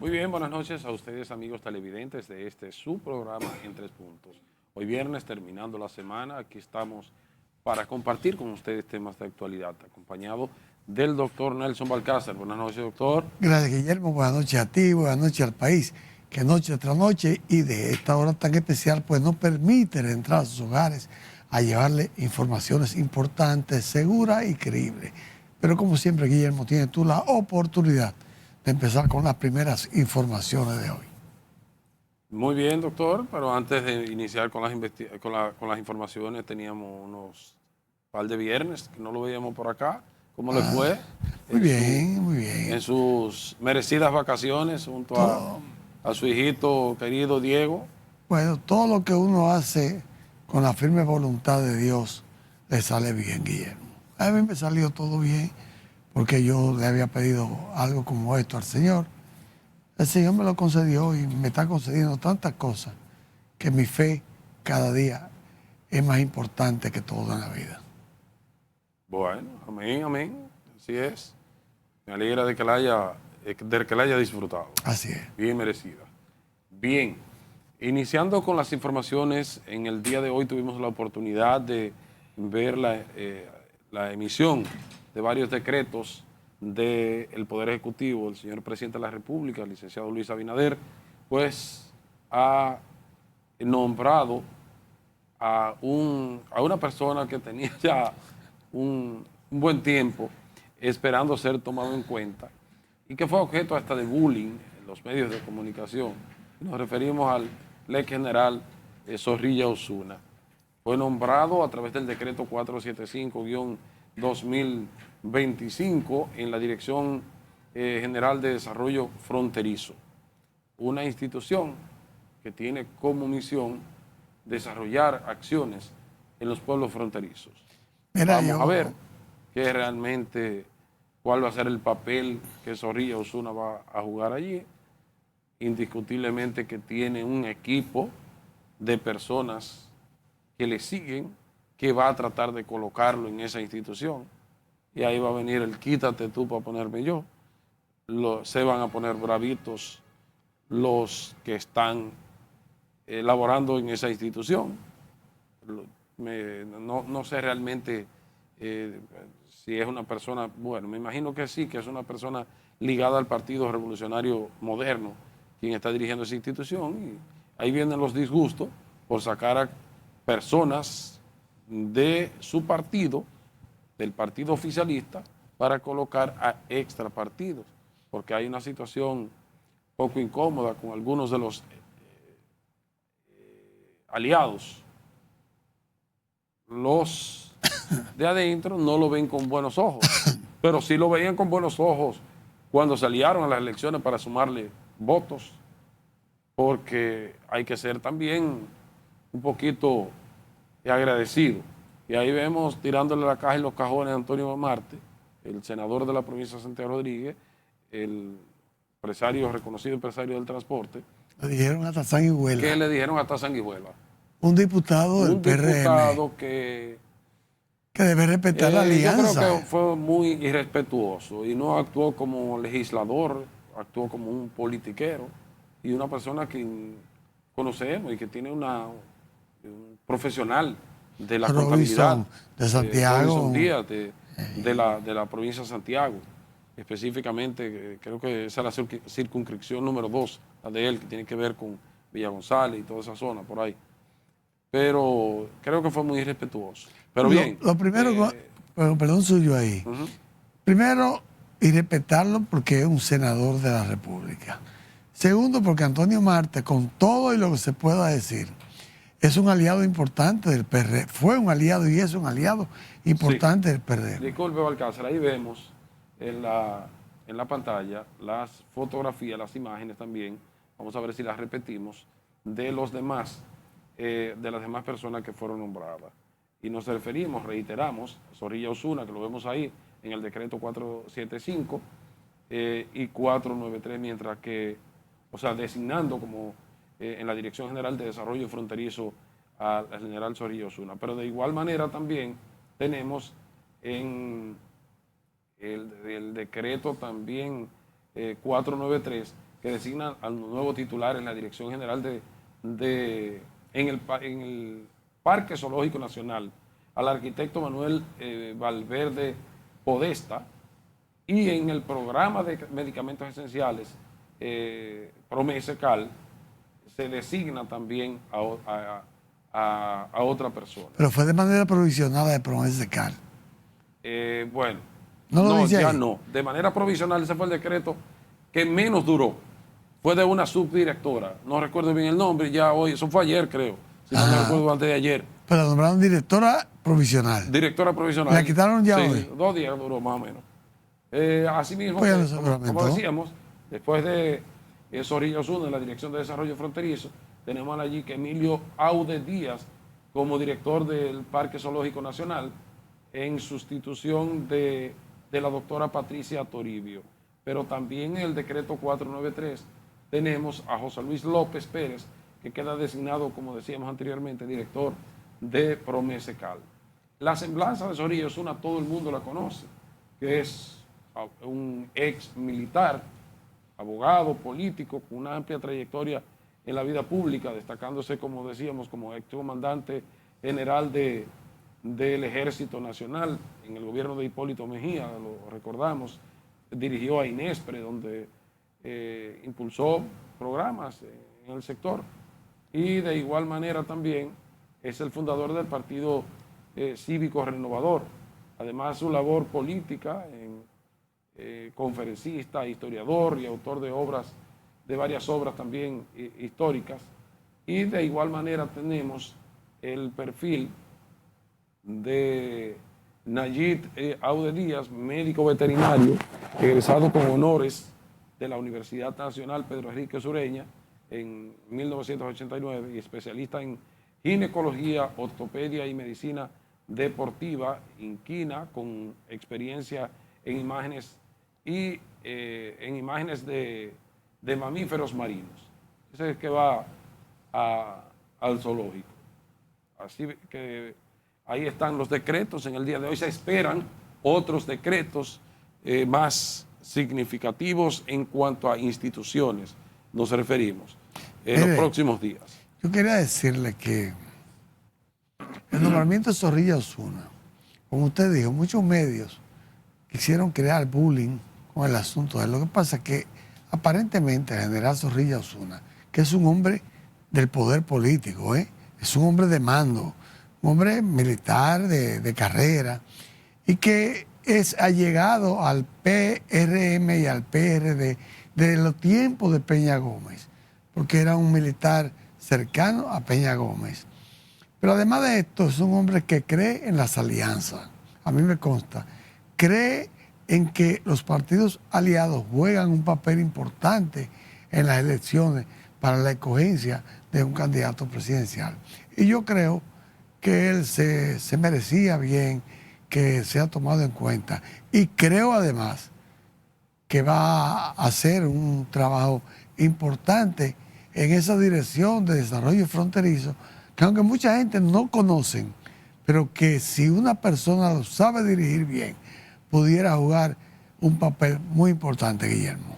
Muy bien, buenas noches a ustedes, amigos televidentes de este su programa En Tres Puntos. Hoy viernes, terminando la semana, aquí estamos para compartir con ustedes temas de actualidad, acompañado del doctor Nelson Balcázar. Buenas noches, doctor. Gracias, Guillermo. Buenas noches a ti, buenas noches al país, que noche tras noche y de esta hora tan especial, pues nos permiten entrar a sus hogares a llevarle informaciones importantes, seguras y creíbles. Pero como siempre, Guillermo, tienes tú la oportunidad de empezar con las primeras informaciones de hoy. Muy bien, doctor, pero antes de iniciar con las informaciones, teníamos unos par de viernes que no lo veíamos por acá. ¿Cómo le fue Muy en, bien, muy en bien. sus merecidas vacaciones junto Todo, a su hijito querido Diego? bueno, todo lo que uno hace con la firme voluntad de Dios le sale bien, Guillermo. A mí me salió todo bien porque yo le había pedido algo como esto al Señor. El Señor me lo concedió y me está concediendo tantas cosas que mi fe cada día es más importante que todo en la vida. Bueno, amén, amén. Así es. Me alegra de que la haya disfrutado. Así es. Bien merecida. Bien, iniciando con las informaciones, en el día de hoy tuvimos la oportunidad de ver la emisión de varios decretos del Poder Ejecutivo. El señor presidente de la República, el licenciado Luis Abinader, pues ha nombrado a una persona que tenía ya un buen tiempo esperando ser tomado en cuenta y que fue objeto hasta de bullying en los medios de comunicación. Nos referimos al ex general Zorrilla Osuna. Fue nombrado a través del decreto 475-2025 en la Dirección General de Desarrollo Fronterizo, una institución que tiene como misión desarrollar acciones en los pueblos fronterizos. Mira, Vamos a yo, ver qué realmente, cuál va a ser el papel que Zorrilla Osuna va a jugar allí. Indiscutiblemente que tiene un equipo de personas que le siguen, que va a tratar de colocarlo en esa institución. Y ahí va a venir el quítate tú para ponerme yo. Se van a poner bravitos los que están laborando en esa institución. No sé realmente eh, si es una persona, bueno, me imagino que sí, que es una persona ligada al Partido Revolucionario Moderno, quien está dirigiendo esa institución. Y ahí vienen los disgustos por sacar a personas de su partido, del partido oficialista, para colocar a extra partidos, porque hay una situación poco incómoda con algunos de los aliados. Los de adentro no lo ven con buenos ojos, pero sí lo veían con buenos ojos cuando se aliaron a las elecciones para sumarle votos, porque hay que ser también un poquito agradecido. Y ahí vemos tirándole la caja en los cajones a Antonio Marte, el senador de la provincia de Santiago Rodríguez, el empresario, reconocido empresario del transporte, le dijeron hasta que sanguijuela. le dijeron hasta sanguijuela. Un diputado del Un PRM diputado que que debe respetar la yo creo que alianza. fue muy irrespetuoso y no actuó como legislador, actuó como un politiquero y una persona que conocemos y que tiene un profesional de la contabilidad, Robinson de Robinson Santiago. Díaz, de la provincia de Santiago. Específicamente, creo que esa es la circunscripción número 2, la de él, que tiene que ver con Villa González y toda esa zona por ahí. Pero creo que fue muy irrespetuoso. Pero bien. Lo primero, perdón suyo ahí. Ujú. Primero, y respetarlo porque es un senador de la República. Segundo, porque Antonio Marte, con todo y lo que se pueda decir, es un aliado importante del PRD. Fue un aliado y es un aliado Sí, importante del PRD. disculpe Balcázar, ahí vemos en la pantalla las fotografías, las imágenes también, vamos a ver si las repetimos, de los demás, de las demás personas que fueron nombradas. Y nos referimos, reiteramos, a Zorrilla Osuna, que lo vemos ahí en el decreto 475 y 493, mientras que, o sea, designando como en la Dirección General de Desarrollo Fronterizo al general Zorrilla Osuna. Pero de igual manera también tenemos en el decreto también 493 que designa al nuevo titular en la Dirección General en el Parque Zoológico Nacional, al arquitecto Manuel Valverde Podesta, y en el programa de medicamentos esenciales, Promesecal, se designa también a otra persona. Pero fue de manera provisional de Promesecal. Bueno, no ya ahí. no. De manera provisional, ese fue el decreto que menos duró. Fue de una subdirectora. No recuerdo bien el nombre, ya hoy, eso fue ayer, creo. Si no me recuerdo, antes de ayer. Pero la nombraron directora provisional. Directora provisional. ¿La quitaron ya sí, hoy? 2 días duró más o menos. Asimismo, Pues como decíamos, después de Zorrilla Osuna en la Dirección de Desarrollo Fronterizo, tenemos allí que Emilio Aude Díaz como director del Parque Zoológico Nacional, en sustitución de la doctora Patricia Toribio. Pero también en el decreto 493 tenemos a José Luis López Pérez, que queda designado, como decíamos anteriormente, director de Promesecal. La semblanza de Zorrilla Osuna todo el mundo la conoce, que es un ex militar, abogado, político, con una amplia trayectoria en la vida pública, destacándose, como decíamos, como ex comandante general del Ejército Nacional en el gobierno de Hipólito Mejía, lo recordamos, dirigió a Inespre, donde impulsó programas en el sector, y de igual manera también es el fundador del Partido Cívico Renovador. Además, su labor política, conferencista, historiador y autor de varias obras también históricas. Y de igual manera tenemos el perfil de Nayib Aude Díaz, médico veterinario, egresado con honores de la Universidad Nacional Pedro Enrique Sureña en 1989 y especialista en ginecología, ortopedia y medicina deportiva, inquina, con experiencia en imágenes de mamíferos marinos. Ese es el que va al zoológico. Así que ahí están los decretos. En el día de hoy se esperan otros decretos más significativos en cuanto a instituciones nos referimos en los próximos días. Yo quería decirle que el nombramiento de Zorrilla Osuna, como usted dijo, muchos medios quisieron crear bullying con el asunto de él. Lo que pasa es que aparentemente el general Zorrilla Osuna, que es un hombre del poder político, es un hombre de mando, un hombre militar de carrera, y que es allegado al PRM y al PRD de los tiempos de Peña Gómez, porque era un militar cercano a Peña Gómez. Pero además de esto, es un hombre que cree en las alianzas. A mí me consta. Cree en que los partidos aliados juegan un papel importante en las elecciones para la escogencia de un candidato presidencial. Y yo creo que él se merecía bien que sea tomado en cuenta. Y creo además que va a hacer un trabajo importante en esa dirección de desarrollo fronterizo, que aunque mucha gente no conocen, pero que si una persona lo sabe dirigir bien, pudiera jugar un papel muy importante, Guillermo.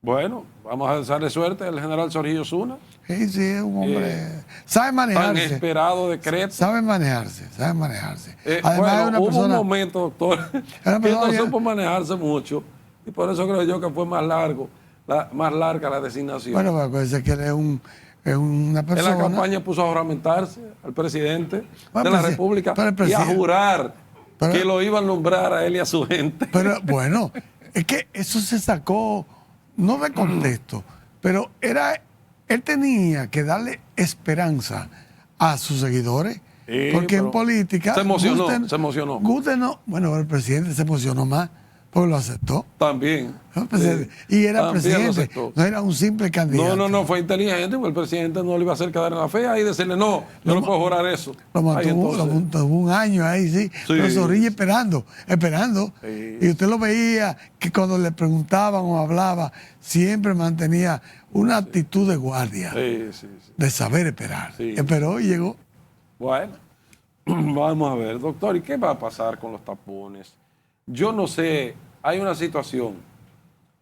Bueno, vamos a desearle suerte al general Zorrilla Osuna. Sí, sí, es un hombre. Sabe manejarse. Tan esperado decreto. Sabe manejarse, sabe manejarse. Además, bueno, una hubo un momento, doctor, que no supo manejarse mucho, y por eso creo yo que fue más larga la designación. Bueno, pues acuérdense que él es una persona. En la campaña puso a juramentarse al presidente de la República y a jurar que lo iban a nombrar a él y a su gente. Pero bueno, es que eso se sacó, no de contexto, pero él tenía que darle esperanza a sus seguidores, porque en política... Se emocionó. Guste no, bueno, el presidente se emocionó más, porque lo aceptó. También. Y era presidente, no era un simple candidato. No, fue inteligente, porque el presidente no le iba a hacer quedar en la fe y decirle, no, yo no puedo jurar eso. Lo mantuvo un año ahí, sí. Pero Zorrilla esperando. Sí. Y usted lo veía que cuando le preguntaban o hablaba, siempre mantenía una actitud de guardia, de saber esperar. Esperó y llegó. Bueno, vamos a ver, doctor, ¿y qué va a pasar con los tapones? Yo no sé, hay una situación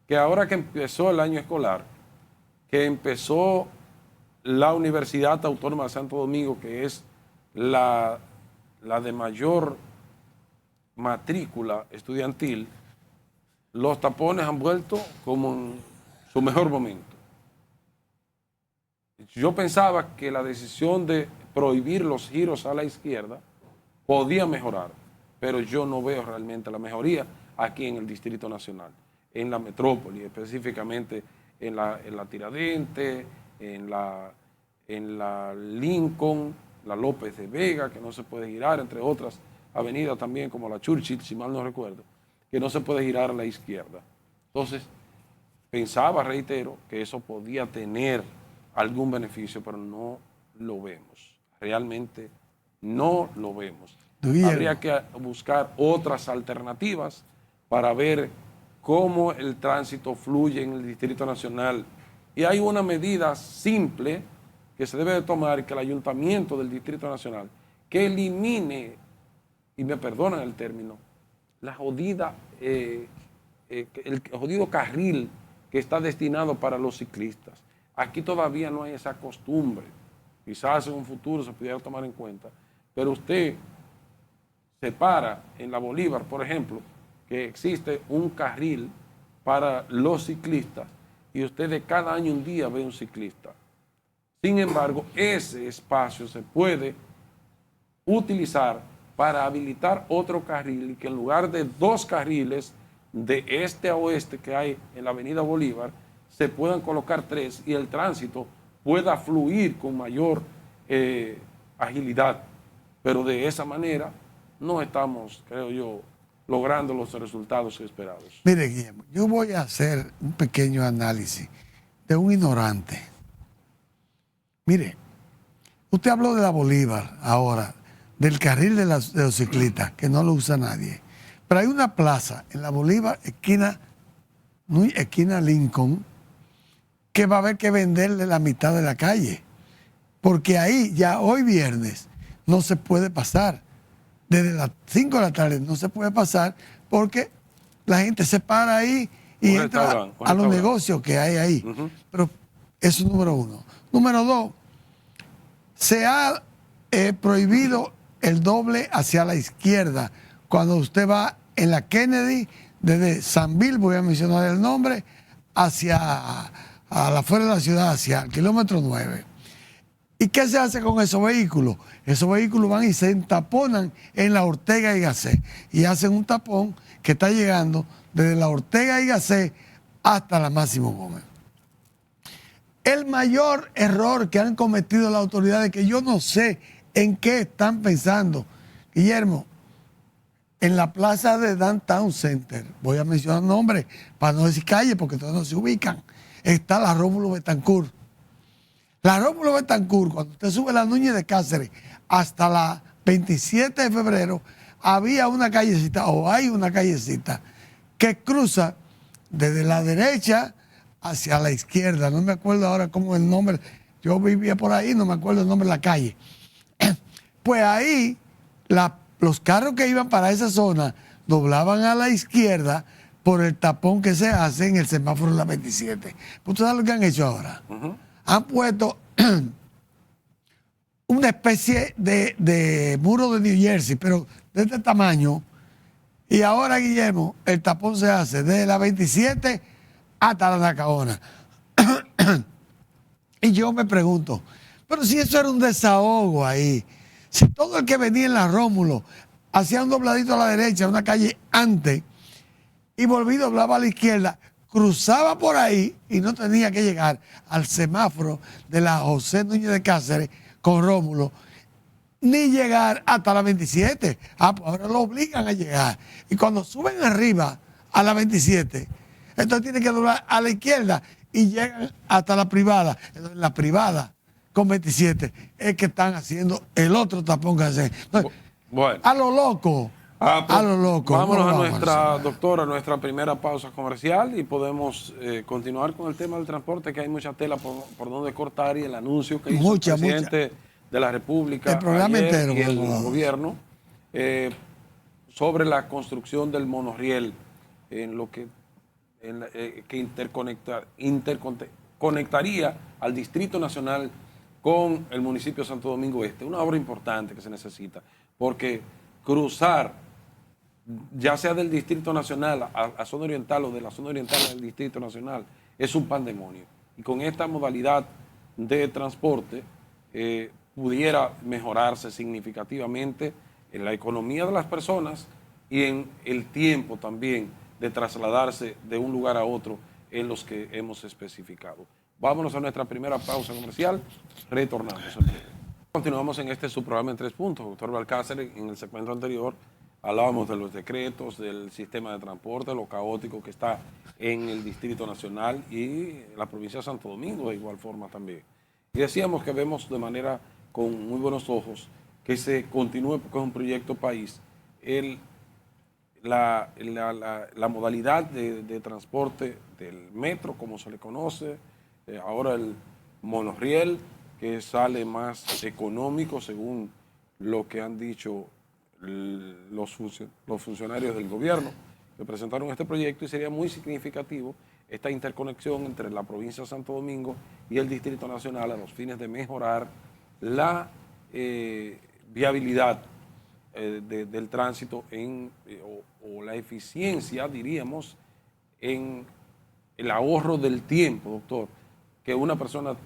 que ahora que empezó el año escolar, que empezó la Universidad Autónoma de Santo Domingo, que es la de mayor matrícula estudiantil, los tapones han vuelto como en su mejor momento. Yo pensaba que la decisión de prohibir los giros a la izquierda podía mejorar, pero yo no veo realmente la mejoría aquí en el Distrito Nacional, en la metrópoli, específicamente en la Tiradentes, en la Lincoln, la López de Vega, que no se puede girar, entre otras avenidas también, como la Churchill, si mal no recuerdo, que no se puede girar a la izquierda. Entonces, pensaba, reitero, que eso podía tener algún beneficio, pero no lo vemos. Realmente no lo vemos. Habría que buscar otras alternativas para ver cómo el tránsito fluye en el Distrito Nacional. Y hay una medida simple que se debe de tomar, que el Ayuntamiento del Distrito Nacional, que elimine, y me perdonan el término, la jodida, el jodido carril que está destinado para los ciclistas. Aquí todavía no hay esa costumbre. Quizás en un futuro se pudiera tomar en cuenta. Pero usted se para en la Bolívar, por ejemplo, que existe un carril para los ciclistas y usted de cada año un día ve un ciclista. Sin embargo, ese espacio se puede utilizar para habilitar otro carril y que en lugar de 2 carriles de este a oeste que hay en la avenida Bolívar, se puedan colocar 3 y el tránsito pueda fluir con mayor agilidad. Pero de esa manera no estamos, creo yo, logrando los resultados esperados. Mire, Guillermo, yo voy a hacer un pequeño análisis de un ignorante. Mire, usted habló de la Bolívar ahora, del carril de los ciclistas, que no lo usa nadie. Pero hay una plaza en la Bolívar, esquina Lincoln, que va a haber que venderle la mitad de la calle. Porque ahí ya hoy viernes no se puede pasar. Desde las 5 de la tarde no se puede pasar porque la gente se para ahí y entra a los negocios que hay ahí. Pero eso es número 1. Número 2, se ha prohibido el doble hacia la izquierda. Cuando usted va en la Kennedy, desde San Bill, voy a mencionar el nombre, hacia a la fuera de la ciudad, hacia el kilómetro 9. ¿Y qué se hace con esos vehículos? Esos vehículos van y se entaponan en la Ortega y Gasset y hacen un tapón que está llegando desde la Ortega y Gasset hasta la Máximo Gómez. El mayor error que han cometido las autoridades, que yo no sé en qué están pensando, Guillermo, en la plaza de Downtown Center, voy a mencionar nombres para no decir calle porque todos no se ubican, está la Rómulo Betancourt. La Rómulo Betancourt, cuando usted sube la Núñez de Cáceres hasta la 27 de febrero, había una callecita, o hay una callecita, que cruza desde la derecha hacia la izquierda. No me acuerdo ahora cómo es el nombre. Yo vivía por ahí, no me acuerdo el nombre de la calle. Pues ahí, los carros que iban para esa zona doblaban a la izquierda por el tapón que se hace en el semáforo de la 27. ¿Usted sabe lo que han hecho ahora? Han puesto una especie de muro de New Jersey, pero de este tamaño. Y ahora, Guillermo, el tapón se hace desde la 27 hasta la Nacaona. Y yo me pregunto, pero si eso era un desahogo ahí, si todo el que venía en la Rómulo hacía un dobladito a la derecha, una calle antes, y volví doblaba a la izquierda, cruzaba por ahí y no tenía que llegar al semáforo de la José Núñez de Cáceres con Rómulo, ni llegar hasta la 27. Pues ahora lo obligan a llegar. Y cuando suben arriba a la 27, entonces tienen que doblar a la izquierda y llegan hasta la privada. Entonces, la privada con 27 es que están haciendo el otro tapón que hacen. Entonces, bueno, a lo loco. A lo loco. Vámonos a nuestra doctora, nuestra primera pausa comercial y podemos continuar con el tema del transporte, que hay mucha tela por donde cortar, y el anuncio que hizo el presidente de la República, el programa ayer, entero, y el gobierno sobre la construcción del monorriel, en lo que que conectaría al Distrito Nacional con el municipio de Santo Domingo Este. Una obra importante que se necesita, porque cruzar, ya sea del Distrito Nacional a zona oriental o de la zona oriental al Distrito Nacional, es un pandemonio. Y con esta modalidad de transporte pudiera mejorarse significativamente en la economía de las personas y en el tiempo también de trasladarse de un lugar a otro en los que hemos especificado. Vámonos a nuestra primera pausa comercial, retornamos. Continuamos en este su programa en 3 puntos. Doctor Balcácer, en el segmento anterior hablábamos de los decretos, del sistema de transporte, lo caótico que está en el Distrito Nacional y la provincia de Santo Domingo de igual forma también. Y decíamos que vemos de manera con muy buenos ojos que se continúe, porque es un proyecto país, la modalidad de transporte del metro, como se le conoce, ahora el monorriel, que sale más económico según lo que han dicho los funcionarios del gobierno que presentaron este proyecto, y sería muy significativo esta interconexión entre la provincia de Santo Domingo y el Distrito Nacional a los fines de mejorar la viabilidad del tránsito o la eficiencia, diríamos, en el ahorro del tiempo, doctor, que una persona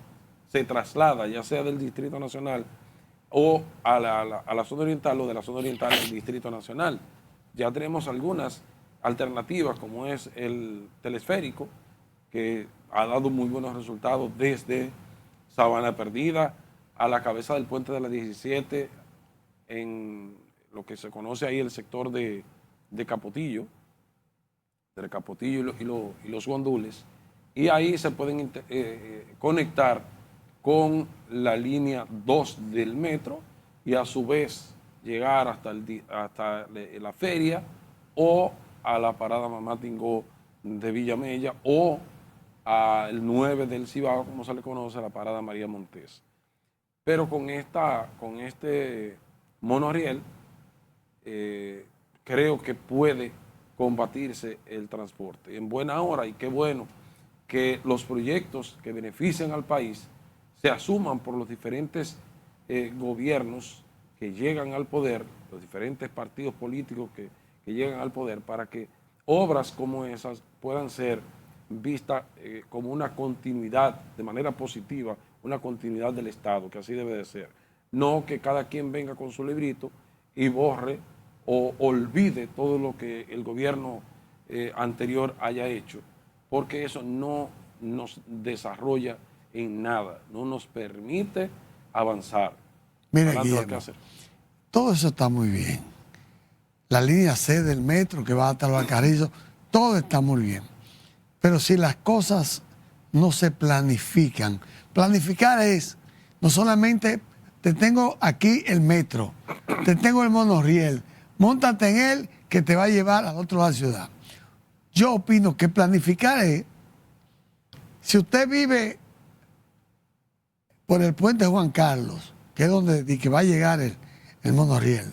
se traslada, ya sea del Distrito Nacional o a la zona oriental o de la zona oriental al Distrito Nacional. Ya tenemos algunas alternativas, como es el telesférico, que ha dado muy buenos resultados desde Sabana Perdida a la cabeza del puente de la 17, en lo que se conoce ahí el sector de Capotillo, entre Capotillo y los Guandules, y ahí se pueden conectar con la línea 2 del metro y a su vez llegar hasta la feria o a la parada Mamá Tingó de Villamella o al 9 del Cibao, como se le conoce, la parada María Montés. Pero con este monorriel creo que puede combatirse el transporte en buena hora, y qué bueno que los proyectos que benefician al país se asuman por los diferentes gobiernos que llegan al poder, los diferentes partidos políticos que llegan al poder, para que obras como esas puedan ser vistas como una continuidad, de manera positiva, una continuidad del Estado, que así debe de ser. No que cada quien venga con su librito y borre o olvide todo lo que el gobierno anterior haya hecho, porque eso no nos desarrolla en nada, no nos permite avanzar. Mire, Guillermo, todo eso está muy bien. La línea C del metro que va hasta los Alcarrizos, todo está muy bien. Pero si las cosas no se planifican, planificar es no solamente te tengo aquí el metro, te tengo el monorriel, móntate en él que te va a llevar al otro lado de la ciudad. Yo opino que planificar es, si usted vive por el puente Juan Carlos, que es donde que va a llegar el monorriel,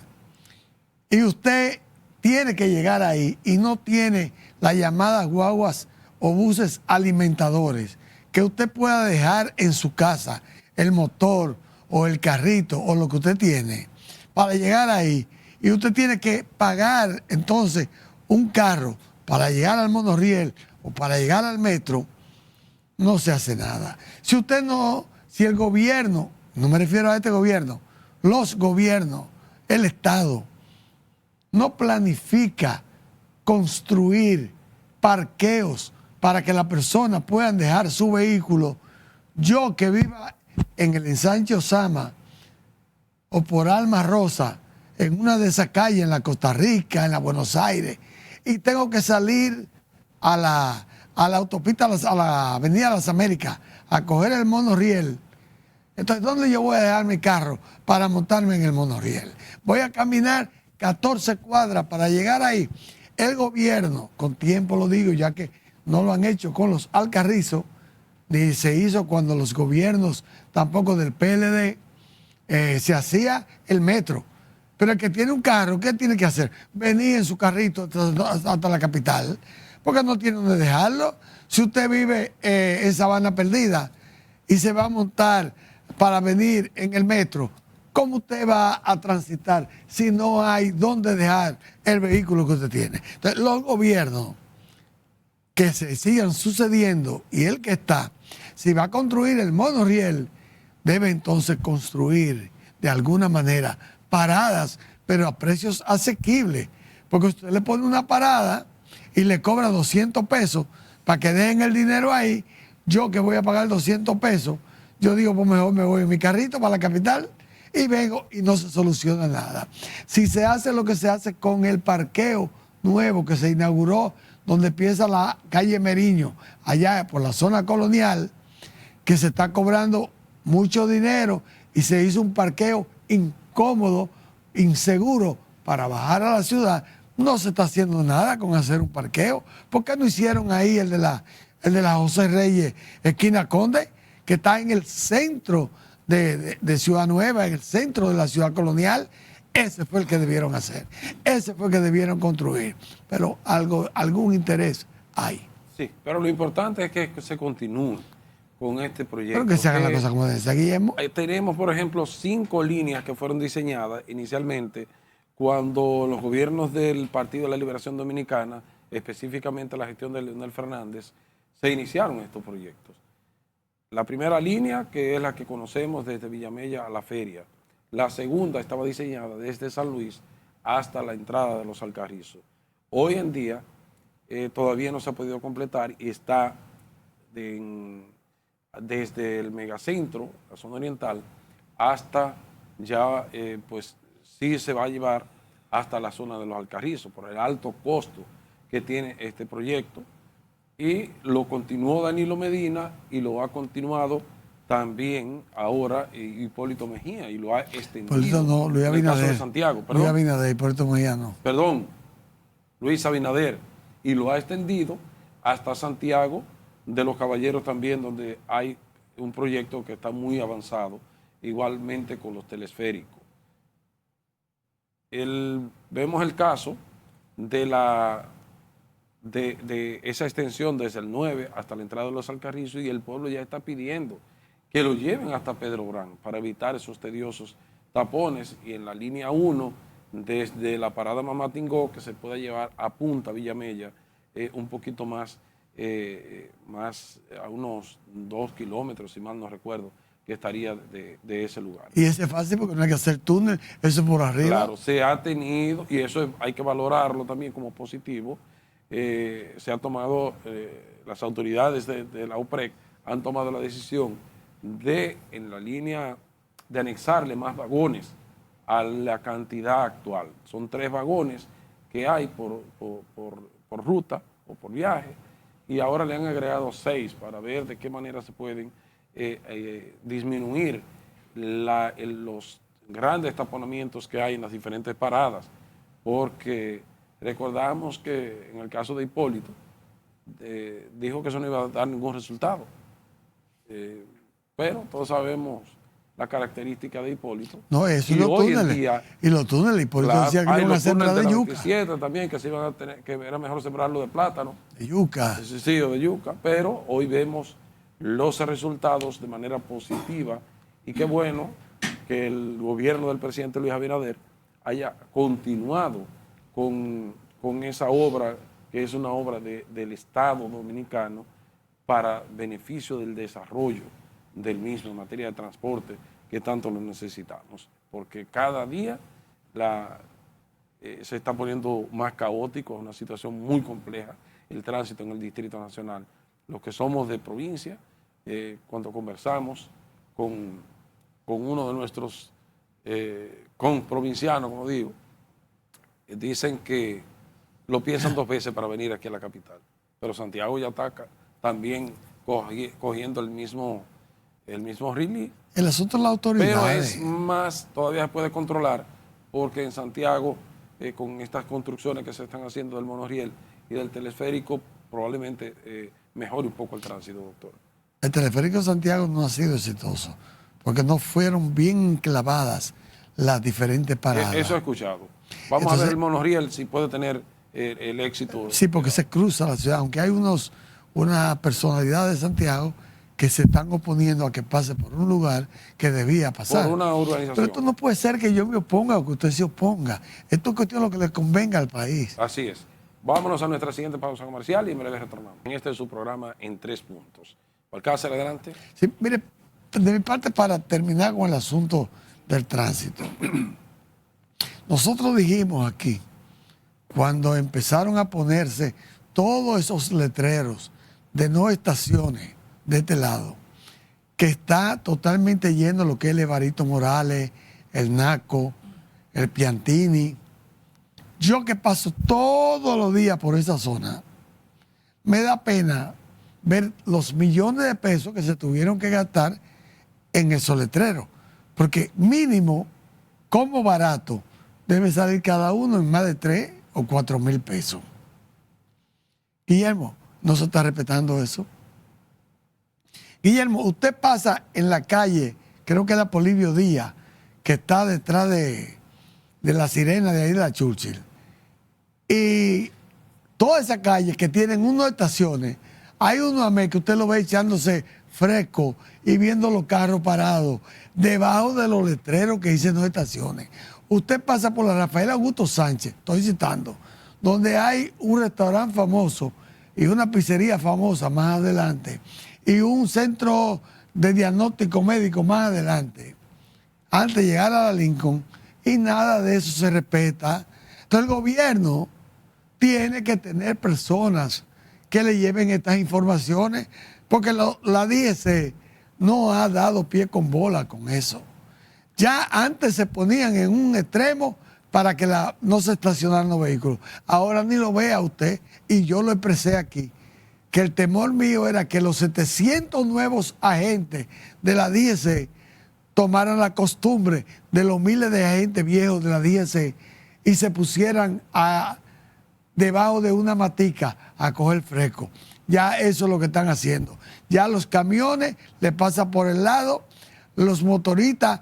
y usted tiene que llegar ahí y no tiene las llamadas guaguas o buses alimentadores, que usted pueda dejar en su casa el motor o el carrito o lo que usted tiene para llegar ahí, y usted tiene que pagar entonces un carro para llegar al monorriel o para llegar al metro, no se hace nada. Si el gobierno, no me refiero a este gobierno, los gobiernos, el Estado, no planifica construir parqueos para que las personas puedan dejar su vehículo, yo que viva en el ensanche Osama o por Alma Rosa, en una de esas calles, en la Costa Rica, en la Buenos Aires, y tengo que salir a la autopista, a la Avenida Las Américas, a coger el monorriel. Entonces, ¿dónde yo voy a dejar mi carro para montarme en el monorriel? Voy a caminar 14 cuadras para llegar ahí. El gobierno, con tiempo lo digo, ya que no lo han hecho con los Alcarrizos, ni se hizo cuando los gobiernos tampoco del PLD, se hacía el metro. Pero el que tiene un carro, ¿qué tiene que hacer? Venir en su carrito hasta la capital. porque no tiene donde dejarlo. Si usted vive en Sabana Perdida y se va a montar para venir en el metro, ¿cómo usted va a transitar si no hay dónde dejar el vehículo que usted tiene? Entonces, los gobiernos que se sigan sucediendo y el que está, si va a construir el monorriel, debe entonces construir de alguna manera paradas, pero a precios asequibles, porque usted le pone una parada y le cobra 200 pesos para que dejen el dinero ahí. Yo que voy a pagar 200 pesos, yo digo, pues mejor me voy en mi carrito para la capital y vengo, y no se soluciona nada. Si se hace lo que se hace con el parqueo nuevo que se inauguró, donde empieza la calle Meriño, allá por la zona colonial, que se está cobrando mucho dinero y se hizo un parqueo incómodo, inseguro para bajar a la ciudad, no se está haciendo nada con hacer un parqueo. ¿Por qué no hicieron ahí el de la José Reyes, esquina Conde, que está en el centro de Ciudad Nueva, en el centro de la ciudad colonial? Ese fue el que debieron hacer, ese fue el que debieron construir, pero algún interés hay. Sí, pero lo importante es que se continúe con este proyecto. Pero que se hagan las cosas como decía Guillermo. Tenemos, por ejemplo, 5 líneas que fueron diseñadas inicialmente cuando los gobiernos del Partido de la Liberación Dominicana, específicamente la gestión de Leonel Fernández, se iniciaron estos proyectos. La primera línea, que es la que conocemos desde Villamella a la feria. La segunda estaba diseñada desde San Luis hasta la entrada de los Alcarrizos. Hoy en día todavía no se ha podido completar y está desde el megacentro, la zona oriental, hasta ya, pues sí se va a llevar hasta la zona de los Alcarrizos por el alto costo que tiene este proyecto. Y lo continuó Danilo Medina y lo ha continuado también ahora Hipólito Mejía y lo ha extendido. Hipólito no, Luis en el caso Abinader. de Santiago. Perdón. Luis Abinader, Hipólito Mejía no. Perdón, Luis Abinader. Y lo ha extendido hasta Santiago de los Caballeros también, donde hay un proyecto que está muy avanzado, igualmente con los telesféricos. Vemos el caso de esa extensión desde el 9 hasta la entrada de los Alcarrizos, y el pueblo ya está pidiendo que lo lleven hasta Pedro Brán para evitar esos tediosos tapones, y en la línea 1 desde la parada Mamatingó, que se pueda llevar a Punta Villamella, un poquito más, a unos 2 kilómetros, si mal no recuerdo, que estaría de ese lugar. Y ese es fácil porque no hay que hacer túnel, eso es por arriba. Claro, se ha tenido, y eso hay que valorarlo también como positivo, se ha tomado, las autoridades de la UPREC han tomado la decisión en la línea, de anexarle más vagones a la cantidad actual. Son 3 vagones que hay por ruta o por viaje, y ahora le han agregado 6 para ver de qué manera se pueden disminuir los grandes taponamientos que hay en las diferentes paradas, porque recordamos que en el caso de Hipólito dijo que eso no iba a dar ningún resultado, pero todos sabemos la característica de Hipólito. No, eso y los túneles. Y los túneles, Hipólito claro, decía que iban a sembrar de yuca. También, que se iban a tener, que era mejor sembrarlo de plátano. De yuca. Sí, o de yuca, pero hoy vemos los resultados de manera positiva, y qué bueno que el gobierno del presidente Luis Abinader haya continuado con esa obra, que es una obra del Estado dominicano para beneficio del desarrollo del mismo en materia de transporte, que tanto lo necesitamos, porque cada día se está poniendo más caótico, es una situación muy compleja el tránsito en el Distrito Nacional. Los que somos de provincia, cuando conversamos con uno de nuestros provincianos, como digo, dicen que lo piensan 2 veces para venir aquí a la capital, pero Santiago ya está también cogiendo el mismo ritmo. El asunto de la autoridad. Pero es más, todavía se puede controlar, porque en Santiago, con estas construcciones que se están haciendo del monorriel y del telesférico, probablemente mejore un poco el tránsito, doctor. El teleférico de Santiago no ha sido exitoso, porque no fueron bien clavadas las diferentes paradas. Eso he escuchado. Vamos a ver el monorriel si puede tener el éxito. Sí, porque se cruza la ciudad, aunque hay una personalidad de Santiago que se están oponiendo a que pase por un lugar que debía pasar. Por una urbanización. Pero esto no puede ser que yo me oponga o que usted se oponga. Esto es cuestión de lo que le convenga al país. Así es. Vámonos a nuestra siguiente pausa comercial y en breve retornamos. Este es su programa en 3 puntos. Alcácer, adelante. Sí, mire, de mi parte, para terminar con el asunto del tránsito. Nosotros dijimos aquí, cuando empezaron a ponerse todos esos letreros de no estaciones de este lado, que está totalmente lleno lo que es el Evarito Morales, el Naco, el Piantini. Yo que paso todos los días por esa zona, me da pena ver los millones de pesos que se tuvieron que gastar en esos letreros, porque mínimo, como barato, debe salir cada uno en más de 3 o 4 mil pesos. Guillermo, no se está respetando eso. Guillermo, usted pasa en la calle, creo que es la Polibio Díaz, que está detrás de la Sirena de ahí de la Churchill. Y todas esas calles que tienen unas estaciones, hay uno a mes que usted lo ve echándose fresco y viendo los carros parados debajo de los letreros que dicen no estaciones. Usted pasa por la Rafael Augusto Sánchez, estoy citando, donde hay un restaurante famoso y una pizzería famosa más adelante y un centro de diagnóstico médico más adelante, antes de llegar a la Lincoln, y nada de eso se respeta. Entonces el gobierno tiene que tener personas que le lleven estas informaciones, porque la DGC no ha dado pie con bola con eso. Ya antes se ponían en un extremo para que no se estacionaran los vehículos. Ahora ni lo vea usted, y yo lo expresé aquí, que el temor mío era que los 700 nuevos agentes de la DGC tomaran la costumbre de los miles de agentes viejos de la DGC y se pusieran debajo de una matica a coger fresco. Ya eso es lo que están haciendo. Ya los camiones le pasan por el lado, los motoristas,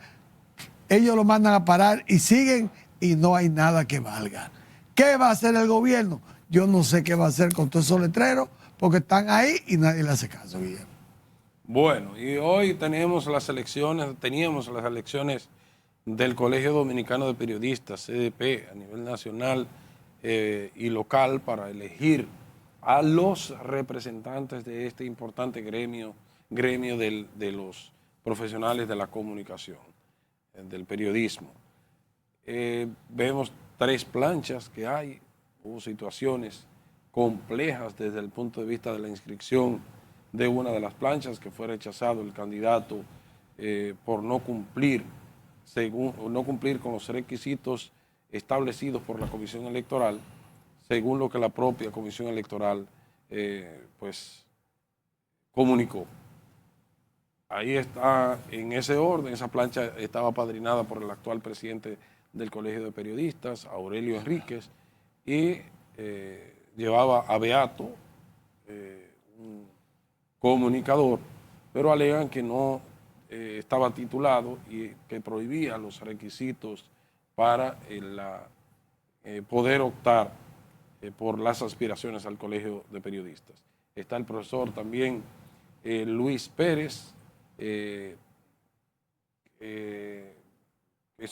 ellos lo mandan a parar y siguen y no hay nada que valga. ¿Qué va a hacer el gobierno? Yo no sé qué va a hacer con todos esos letreros porque están ahí y nadie le hace caso, Guillermo. Bueno, y hoy teníamos las elecciones del Colegio Dominicano de Periodistas, CDP, a nivel nacional y local, para elegir a los representantes de este importante gremio de los profesionales de la comunicación, del periodismo. Vemos 3 planchas que hay, hubo situaciones complejas desde el punto de vista de la inscripción de una de las planchas, que fue rechazado el candidato por no cumplir con los requisitos establecidos por la Comisión Electoral, según lo que la propia Comisión Electoral pues comunicó. Ahí está, en ese orden, esa plancha estaba apadrinada por el actual presidente del Colegio de Periodistas, Aurelio Enríquez, y llevaba a Beato, un comunicador, pero alegan que no estaba titulado y que prohibía los requisitos para poder optar por las aspiraciones al Colegio de Periodistas. Está el profesor también Luis Pérez, es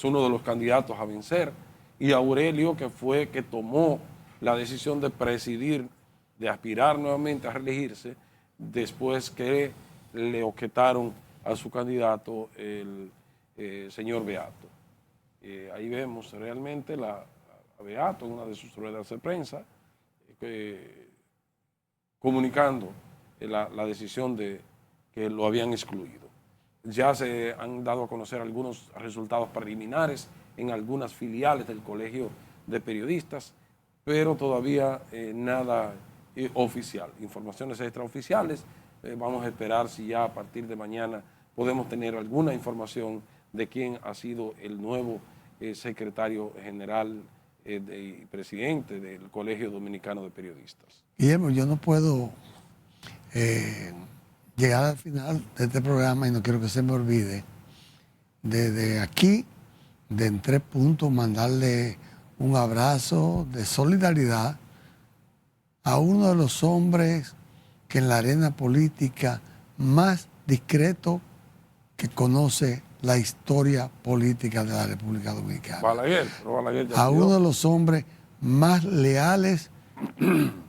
uno de los candidatos a vencer, y Aurelio, que tomó la decisión de presidir, de aspirar nuevamente a reelegirse, después que le objetaron a su candidato el señor Beato. Ahí vemos realmente a Beato en una de sus ruedas de prensa, comunicando la decisión de que lo habían excluido. Ya se han dado a conocer algunos resultados preliminares en algunas filiales del Colegio de Periodistas, pero todavía nada oficial. Informaciones extraoficiales, vamos a esperar si ya a partir de mañana podemos tener alguna información de quién ha sido el nuevo secretario general y presidente del Colegio Dominicano de Periodistas. Guillermo, yo no puedo llegar al final de este programa y no quiero que se me olvide desde aquí, de en 3 puntos, mandarle un abrazo de solidaridad a uno de los hombres que en la arena política más discreto que conoce la historia política de la República Dominicana. Balaguer, pero Balaguer ya A murió. uno de los hombres más leales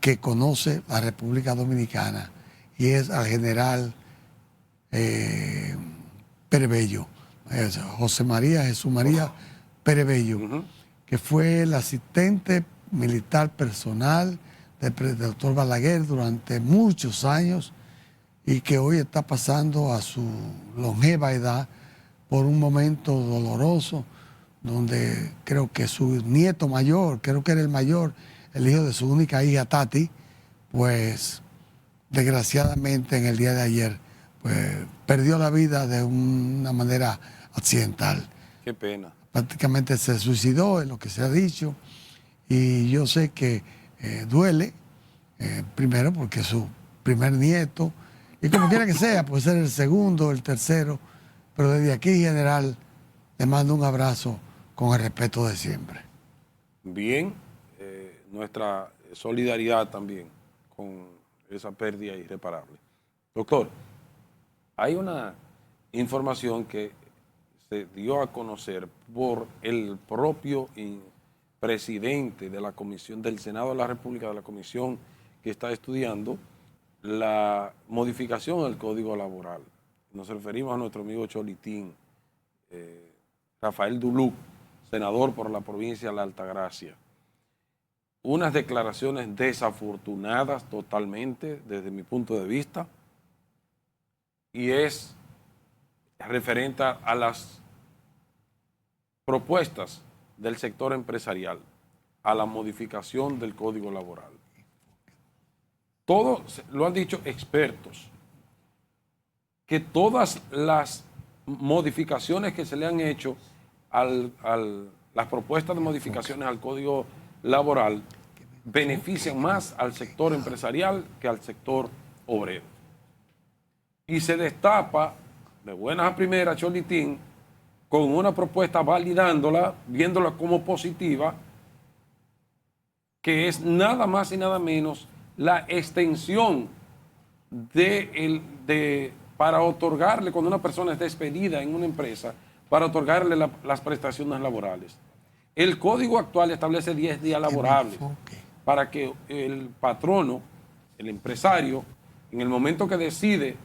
que conoce la República Dominicana, y es al general Perebello, José María Jesús María Perebello, que fue el asistente militar personal del doctor Balaguer durante muchos años y que hoy está pasando a su longeva edad por un momento doloroso donde creo que su nieto mayor, creo que era el mayor, el hijo de su única hija Tati, pues desgraciadamente en el día de ayer pues perdió la vida de una manera accidental. Qué pena. Prácticamente se suicidó, es lo que se ha dicho, y yo sé que duele, primero porque es su primer nieto, y como quiera que sea, puede ser el segundo, el tercero, pero desde aquí, general, le mando un abrazo con el respeto de siempre. Bien, nuestra solidaridad también con esa pérdida irreparable. Doctor, hay una información que se dio a conocer por el propio presidente de la Comisión del Senado de la República, de la comisión que está estudiando la modificación del Código Laboral. Nos referimos a nuestro amigo Cholitín, Rafael Duluc, senador por la provincia de la Altagracia. Unas declaraciones desafortunadas totalmente desde mi punto de vista, y es referente a las propuestas del sector empresarial a la modificación del Código Laboral. Todo lo han dicho expertos, que todas las modificaciones que se le han hecho las propuestas de modificaciones al Código Laboral benefician más al sector empresarial que al sector obrero. Y se destapa de buenas a primeras Cholitín con una propuesta validándola, viéndola como positiva, que es nada más y nada menos la extensión para otorgarle, cuando una persona es despedida en una empresa, para otorgarle las prestaciones laborales. El código actual establece 10 días laborables para que el patrono, el empresario, en el momento que decide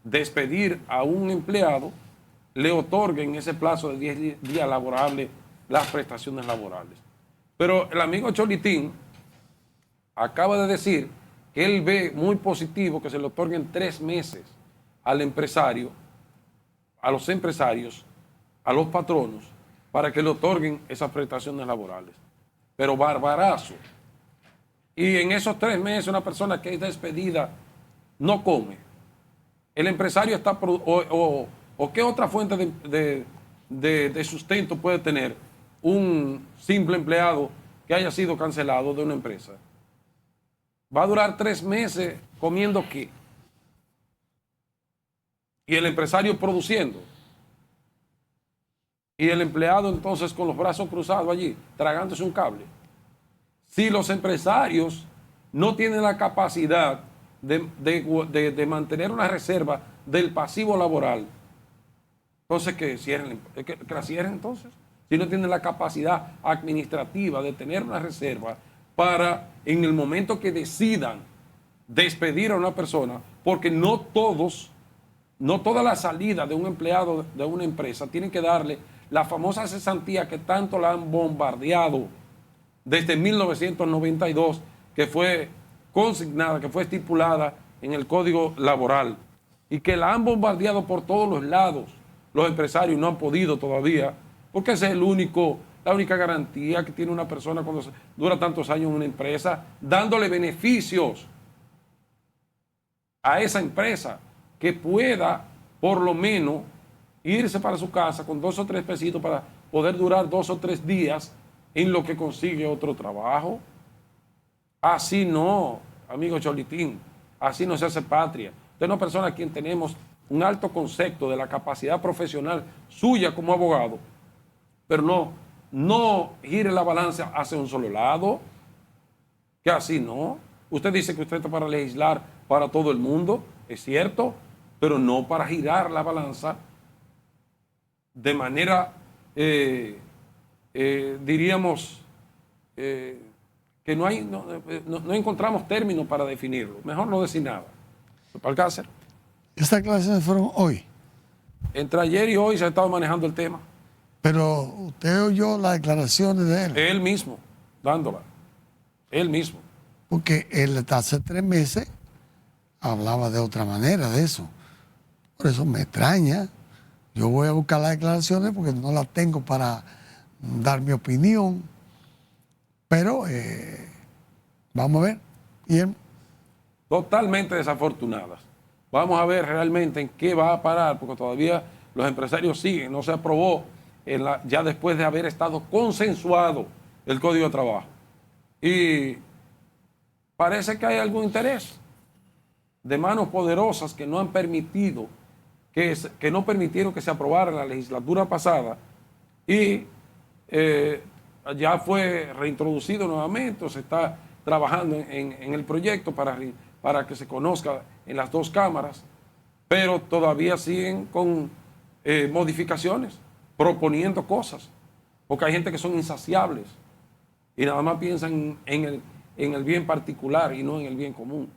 despedir a un empleado, le otorgue en ese plazo de 10 días laborables las prestaciones laborales. Pero el amigo Cholitín acaba de decir que él ve muy positivo que se le otorguen 3 meses al empresario, a los empresarios, a los patronos, para que le otorguen esas prestaciones laborales. Pero barbarazo. Y en esos 3 meses una persona que es despedida no come. El empresario está... ¿O qué otra fuente de sustento puede tener un simple empleado que haya sido cancelado de una empresa? Va a durar 3 meses comiendo qué. Y el empresario produciendo. Y el empleado entonces con los brazos cruzados allí, tragándose un cable. Si los empresarios no tienen la capacidad de mantener una reserva del pasivo laboral, entonces que la cierren entonces. Si no tienen la capacidad administrativa de tener una reserva para en el momento que decidan despedir a una persona, porque no toda la salida de un empleado de una empresa tienen que darle la famosa cesantía que tanto la han bombardeado desde 1992, que fue consignada, que fue estipulada en el Código Laboral y que la han bombardeado por todos los lados. Los empresarios no han podido todavía, porque esa es la única garantía que tiene una persona cuando dura tantos años en una empresa, dándole beneficios a esa empresa, que pueda por lo menos irse para su casa con 2 o 3 pesitos para poder durar 2 o 3 días en lo que consigue otro trabajo. Así no, amigo Cholitín, así no se hace patria. Usted es una persona a quien tenemos un alto concepto de la capacidad profesional suya como abogado, pero no gire la balanza hacia un solo lado, que así no. Usted dice que usted está para legislar para todo el mundo, es cierto, pero no para girar la balanza de manera, diríamos, que no encontramos términos para definirlo. Mejor no decir nada. Alcácer. Estas declaraciones fueron hoy. Entre ayer y hoy se ha estado manejando el tema. Pero usted oyó las declaraciones de él. Él mismo, dándola. Él mismo. Porque él hace 3 meses hablaba de otra manera de eso. Por eso me extraña. Yo voy a buscar las declaraciones porque no las tengo para dar mi opinión. Pero vamos a ver. Bien. Totalmente desafortunadas. Vamos a ver realmente en qué va a parar, porque todavía los empresarios siguen. No se aprobó ya después de haber estado consensuado el Código de Trabajo. Y parece que hay algún interés de manos poderosas que no han permitido, que no permitieron que se aprobara en la legislatura pasada y ya fue reintroducido nuevamente, o se está trabajando en el proyecto para que se conozca en las 2 cámaras, pero todavía siguen con modificaciones, proponiendo cosas, porque hay gente que son insaciables y nada más piensan en el bien particular y no en el bien común.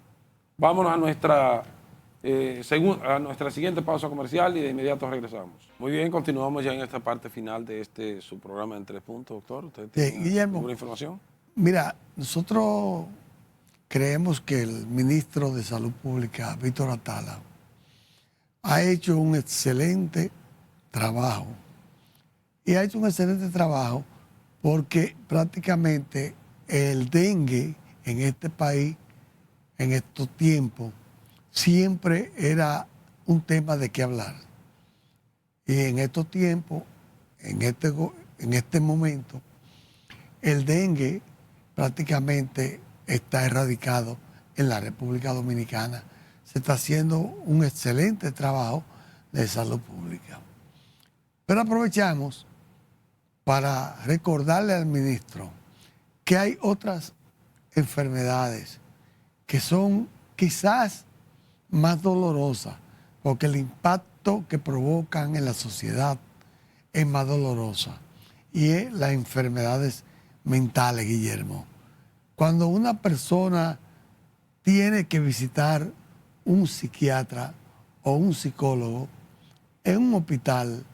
Vámonos a nuestra siguiente pausa comercial y de inmediato regresamos. Muy bien, continuamos ya en esta parte final de su programa en 3 puntos, doctor. ¿Usted tiene alguna información? Mira, nosotros creemos que el ministro de Salud Pública, Víctor Atala, ha hecho un excelente trabajo. Y ha hecho un excelente trabajo porque prácticamente el dengue en este país, en estos tiempos, siempre era un tema de qué hablar. Y en estos tiempos, en este momento, el dengue prácticamente está erradicado en la República Dominicana. Se está haciendo un excelente trabajo de salud pública. Pero aprovechamos para recordarle al ministro que hay otras enfermedades que son quizás más dolorosas, porque el impacto que provocan en la sociedad es más dolorosa, y es las enfermedades mentales, Guillermo. Cuando una persona tiene que visitar un psiquiatra o un psicólogo en un hospital,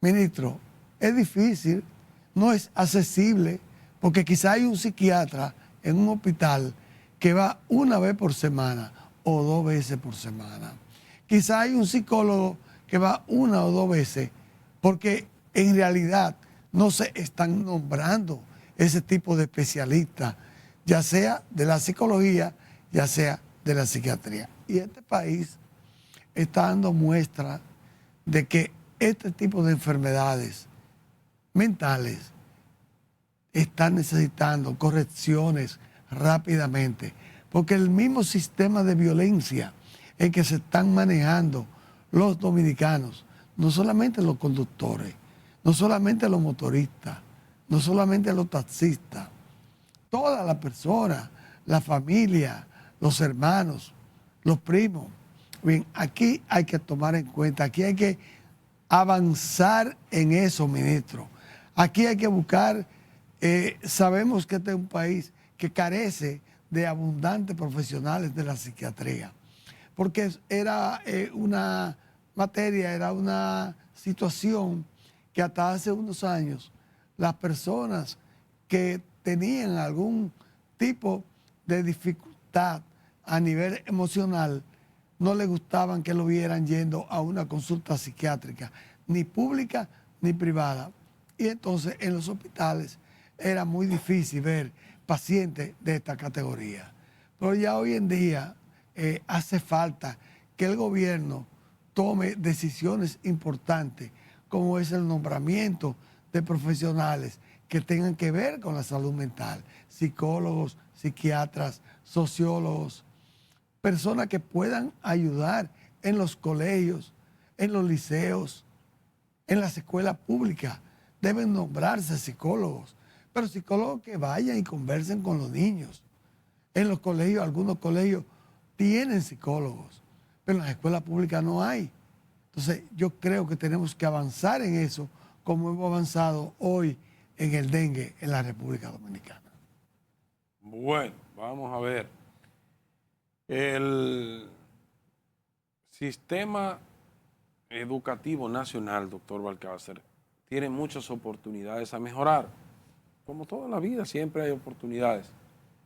ministro, es difícil, no es accesible, porque quizá hay un psiquiatra en un hospital que va 1 vez por semana o 2 veces por semana. Quizá hay un psicólogo que va 1 o 2 veces, porque en realidad no se están nombrando ese tipo de especialistas, ya sea de la psicología, ya sea de la psiquiatría. Y este país está dando muestra de que este tipo de enfermedades mentales están necesitando correcciones rápidamente, porque el mismo sistema de violencia en que se están manejando los dominicanos, no solamente los conductores, no solamente los motoristas, no solamente los taxistas, todas las personas, la familia, los hermanos, los primos. Bien, aquí hay que tomar en cuenta, aquí hay que avanzar en eso, ministro. Aquí hay que buscar, sabemos que este es un país que carece de abundantes profesionales de la psiquiatría, porque era una materia, era una situación que hasta hace unos años las personas que tenían algún tipo de dificultad a nivel emocional no les gustaban que lo vieran yendo a una consulta psiquiátrica, ni pública ni privada. Y entonces en los hospitales era muy difícil ver pacientes de esta categoría. Pero ya hoy en día hace falta que el gobierno tome decisiones importantes, como es el nombramiento de profesionales que tengan que ver con la salud mental, psicólogos, psiquiatras, sociólogos, personas que puedan ayudar en los colegios, en los liceos, en las escuelas públicas. Deben nombrarse psicólogos, pero psicólogos que vayan y conversen con los niños. En los colegios, algunos colegios tienen psicólogos, pero en las escuelas públicas no hay. Entonces, yo creo que tenemos que avanzar en eso, como hemos avanzado hoy en el dengue en la República Dominicana. Bueno, vamos a ver. El sistema educativo nacional, doctor Balcácer, tiene muchas oportunidades a mejorar. Como toda la vida, siempre hay oportunidades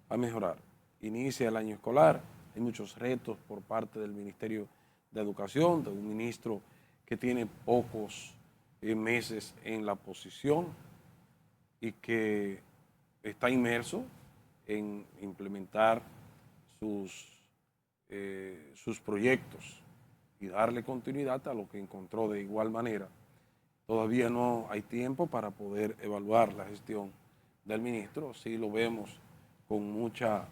a mejorar. Inicia el año escolar, hay muchos retos por parte del Ministerio de Educación, de un ministro que tiene pocos meses en la posición y que está inmerso en implementar sus proyectos y darle continuidad a lo que encontró de igual manera. Todavía no hay tiempo para poder evaluar la gestión del ministro, sí lo vemos con mucha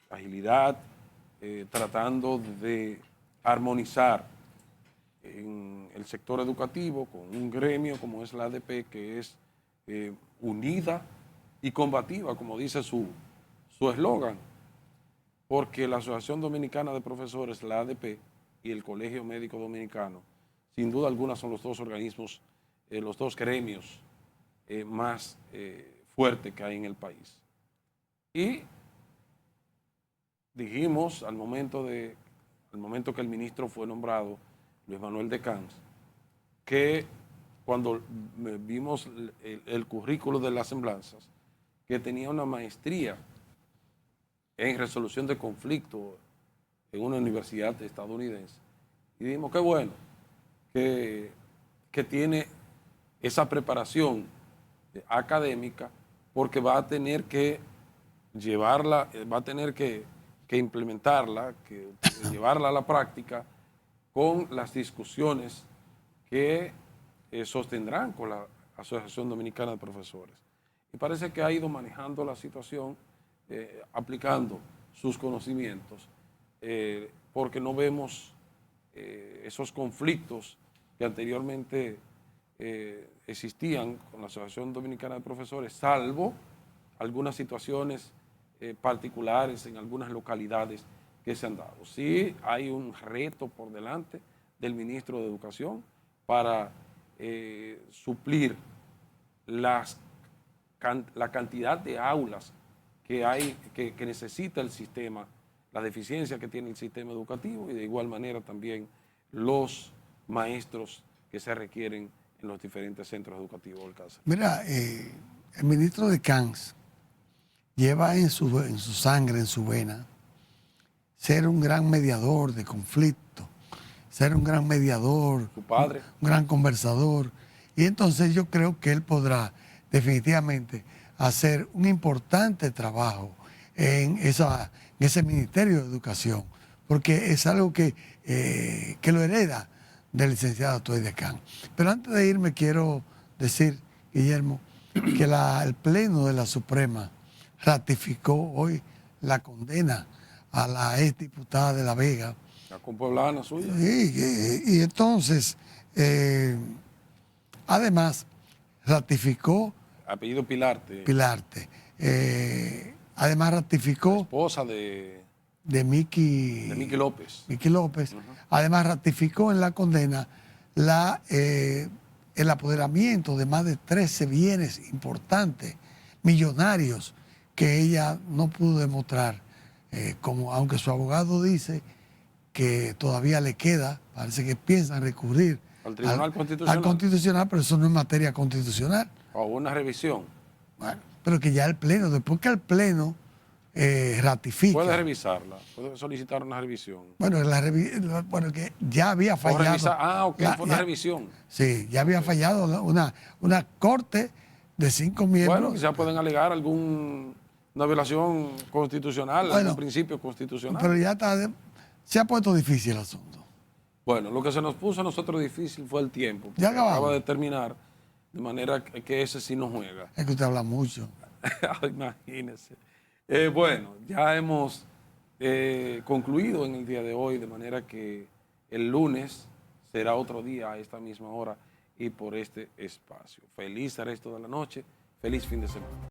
agilidad, tratando de armonizar en el sector educativo con un gremio como es la ADP, que es unida y combativa, como dice su eslogan, porque la Asociación Dominicana de Profesores, la ADP, y el Colegio Médico Dominicano, sin duda alguna son los dos organismos, los dos gremios más fuertes que hay en el país. Y dijimos al momento que el ministro fue nombrado, Luis Manuel de Camps, que cuando vimos el currículo de las semblanzas, que tenía una maestría en resolución de conflictos en una universidad estadounidense. Y dijimos, qué bueno, que tiene esa preparación académica, porque va a tener que llevarla, va a tener que implementarla, que llevarla a la práctica con las discusiones que sostendrán con la Asociación Dominicana de Profesores. Y parece que ha ido manejando la situación, aplicando sus conocimientos, porque no vemos esos conflictos que anteriormente existían con la Asociación Dominicana de Profesores, salvo algunas situaciones particulares en algunas localidades que se han dado. Sí hay un reto por delante del ministro de Educación para suplir la cantidad de aulas que hay, que necesita el sistema, la deficiencia que tiene el sistema educativo, y de igual manera también los maestros que se requieren en los diferentes centros educativos del caso. Mira, el ministro de Camps lleva en su sangre, en su vena, ser un gran mediador de conflictos, ser un gran mediador, Su padre. un gran conversador. Y entonces yo creo que él podrá definitivamente hacer un importante trabajo en ese Ministerio de Educación, porque es algo que lo hereda del licenciado Toy de Camps. Pero antes de irme quiero decir, Guillermo, que el Pleno de la Suprema ratificó hoy la condena a la exdiputada de La Vega. La compueblana suya. Y entonces, además, ratificó... Apellido Pilarte. Pilarte. Además ratificó... Esposa de Miki López. Miki López. Además ratificó en la condena el apoderamiento de más de 13 bienes importantes, millonarios, que ella no pudo demostrar, aunque su abogado dice que todavía le queda, parece que piensan recurrir al Tribunal Constitucional. Al Constitucional, pero eso no es materia constitucional. O una revisión. Bueno, pero que ya el Pleno, después que el Pleno ratifica. Puede revisarla, puede solicitar una revisión. Bueno, bueno, que ya había fallado. Fue una revisión. Sí, ya había fallado una corte de 5 miembros. Bueno, quizás pueden alegar una violación constitucional, algún principio constitucional. Pero ya se ha puesto difícil el asunto. Bueno, lo que se nos puso a nosotros difícil fue el tiempo. Ya acaba de terminar, de manera que ese sí no juega. Es que usted habla mucho. Imagínese. Bueno, ya hemos concluido en el día de hoy, de manera que el lunes será otro día a esta misma hora y por este espacio. Feliz resto de la noche, feliz fin de semana.